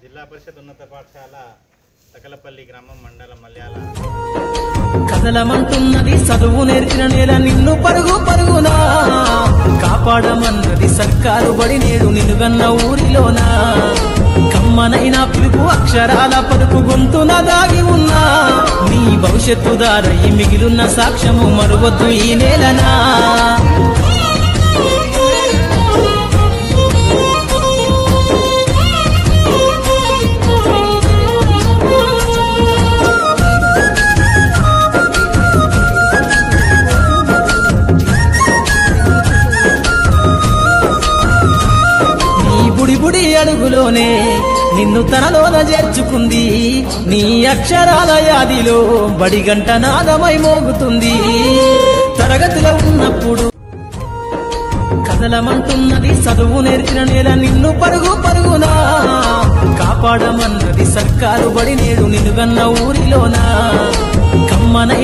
జిల్లా పరిషత్ ఉన్నత పాఠశాల తకలపల్లి గ్రామం మండలం మల్యాల కదలమంటున్నది చదువు నేర్చిన నేల నిన్ను పరుగు పరుగునా కాపాడమన్నది సర్కారు బడి నేడు నిలుగన్న ఊరిలోనా కమ్మనైన పిలుపు అక్షరాల పలుకు గొంతున దాగి ఉన్నా నీ భవిష్యత్తు దారై మిగిలిన సాక్ష్యము మరువద్దు ఈ నేలనా బుడి అడుగులోనే నిన్ను తనలోన చేర్చుకుంది నీ అక్షరాల యాదిలో బడిగంట నాదమై మోగుతుంది తరగతిలో ఉన్నప్పుడు కదలమంటున్నది చదువు నేర్చిన నేల నిన్ను పరుగు పరుగునా కాపాడమన్నది సర్కారు బడి నేడు నిలుగన్న ఊరిలోనా కమ్మనై